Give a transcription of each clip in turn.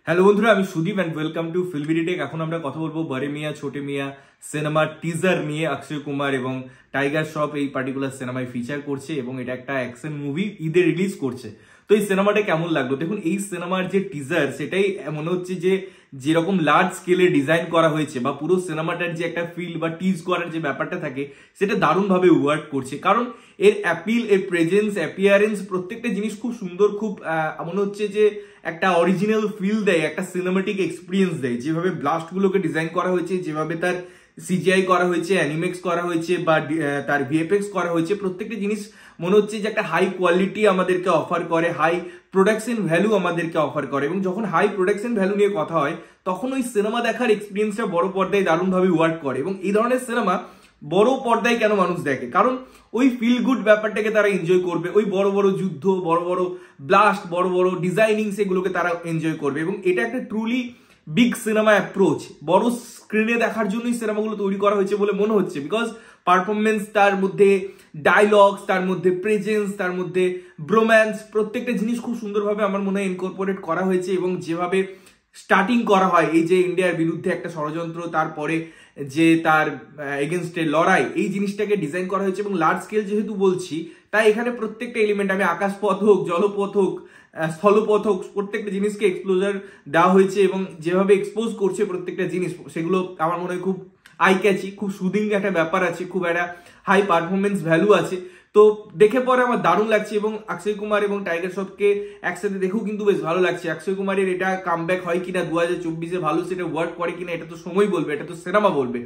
Hello বন্ধুরা, আমি Sudip and welcome to ফিল্মিডিটেক। এখন আমরা কথা বলবো বড়ে মিয়া ছোটে মিয়া সিনেমার টিজার নিয়ে। অক্ষয় কুমার এবং টাইগার শ্রফ এই পার্টিকুলার সিনেমায় ফিচার করছে এবং এটা একটা অ্যাকশন মুভি ঈদে রিলিজ করছে। তো এই সিনেমাটা কেমন লাগলো দেখুন। এই সিনেমার যে টিজার সেটাই মনে হচ্ছে যে যেরকম লার্জ স্কেলে ডিজাইন করা হয়েছে বা পুরো সিনেমাটার যে একটা ফিল বা টিজ করার যে ব্যাপারটা থাকে সেটা দারুণভাবে ওয়ার্ক করছে। কারণ এর অ্যাপিল, এর প্রেজেন্স, অ্যাপিয়ারেন্স, প্রত্যেকটা জিনিস খুব সুন্দর, খুব মনে হচ্ছে যে একটা অরিজিনাল ফিল দেয়, একটা সিনেমাটিক এক্সপিরিয়েন্স দেয়। যেভাবে ব্লাস্টগুলোকে ডিজাইন করা হয়েছে, যেভাবে তার সিজিআই করা হয়েছে, অ্যানিমেক্স করা হয়েছে বা তার ভিএফএক্স করা হয়েছে, প্রত্যেকটা জিনিস মনে হচ্ছে যে একটা হাই কোয়ালিটি আমাদেরকে অফার করে, হাই প্রোডাকশন ভ্যালু আমাদেরকে অফার করে। এবং যখন হাই প্রোডাকশন ভ্যালু নিয়ে কথা হয় তখন ওই সিনেমা দেখার এক্সপিরিয়েন্সটা বড় পর্দায় দারুণভাবে ওয়ার্ক করে। এবং এই ধরনের সিনেমা বড় পর্দায় কেন মানুষ দেখে? কারণ ওই ফিল গুড ব্যাপারটাকে তারা এনজয় করবে, ওই বড় বড় যুদ্ধ, বড় বড় ব্লাস্ট, বড় বড় ডিজাইনিং, সেগুলোকে তারা এনজয় করবে। এবং এটা একটা ট্রুলি বিগ সিনেমা অ্যাপ্রোচ। বড় স্ক্রিনে দেখার জন্যই সিনেমাগুলো তৈরি করা হয়েছে বলে মনে হচ্ছে। বিকজ পারফরমেন্স, তার মধ্যে ডায়লগস, তার মধ্যে প্রেজেন্স, তার মধ্যে ব্রোম্যান্স, প্রত্যেকটা জিনিস খুব সুন্দরভাবে আমার মনে হয় ইনকর্পোরেট করা হয়েছে। এবং যেভাবে স্টার্টিং করা হয়, এই যে ইন্ডিয়ার বিরুদ্ধে একটা ষড়যন্ত্র, তারপরে যে তার এগেনস্টে লড়াই, এই জিনিসটাকে ডিজাইন করা হয়েছে। এবং লার্জ স্কেল যেহেতু বলছি, তাই এখানে প্রত্যেকটা এলিমেন্ট, আমি আকাশপথ হোক, জলপথ হোক, স্থলপথ হোক, প্রত্যেকটা জিনিসকে এক্সপ্লোজার দেওয়া হয়েছে। এবং যেভাবে এক্সপোজ করছে প্রত্যেকটা জিনিস, সেগুলো আমার মনে হয় খুব আই ক্যাচি, খুব সুদিং একটা ব্যাপার আছে, খুব একটা হাই পারফরমেন্স ভ্যালু আছে। তো দেখে পরে আমার দারুণ লাগছে। এবং অক্ষয় কুমার এবং টাইগার শ্রফকে একসাথে দেখেও কিন্তু বেশ ভালো লাগছে। অক্ষয় কুমারের এটা কামব্যাক হয় কিনা 2024-এ, ভালো সেটা ওয়ার্ক করে কিনা, এটা তো সময় বলবে, এটা তো সিনেমা বলবে।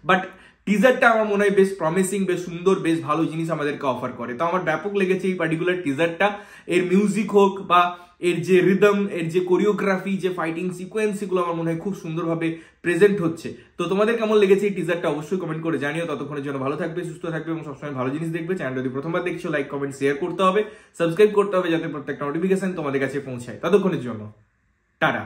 বাট টিজারটা আমার মনে হয় বেশ প্রমিসিং, বেশ সুন্দর, বেশ ভালো জিনিস আমাদেরকে অফার করে। তো আমার ব্যাপক লেগেছে এই পার্টিকুলার টিজারটা। এর মিউজিক হোক বা এর যে রিদম, এর যে কোরিওগ্রাফি, যে ফাইটিং সিকোয়েন্স, এগুলো আমার মনে হয় খুব সুন্দরভাবে প্রেজেন্ট হচ্ছে। তো তোমাদের কেমন লেগেছে এই টিজারটা অবশ্যই কমেন্ট করে জানিও। ততক্ষণের জন্য ভালো থাকবে, সুস্থ থাকবে এবং সবসময় ভালো জিনিস দেখবে। চ্যানেল যদি প্রথমবার দেখছো, লাইক, কমেন্ট, শেয়ার করতে হবে, সাবস্ক্রাইব করতে হবে, যাতে প্রত্যেকটা নোটিফিকেশন তোমাদের কাছে পৌঁছায়। ততক্ষণের জন্য টাটা।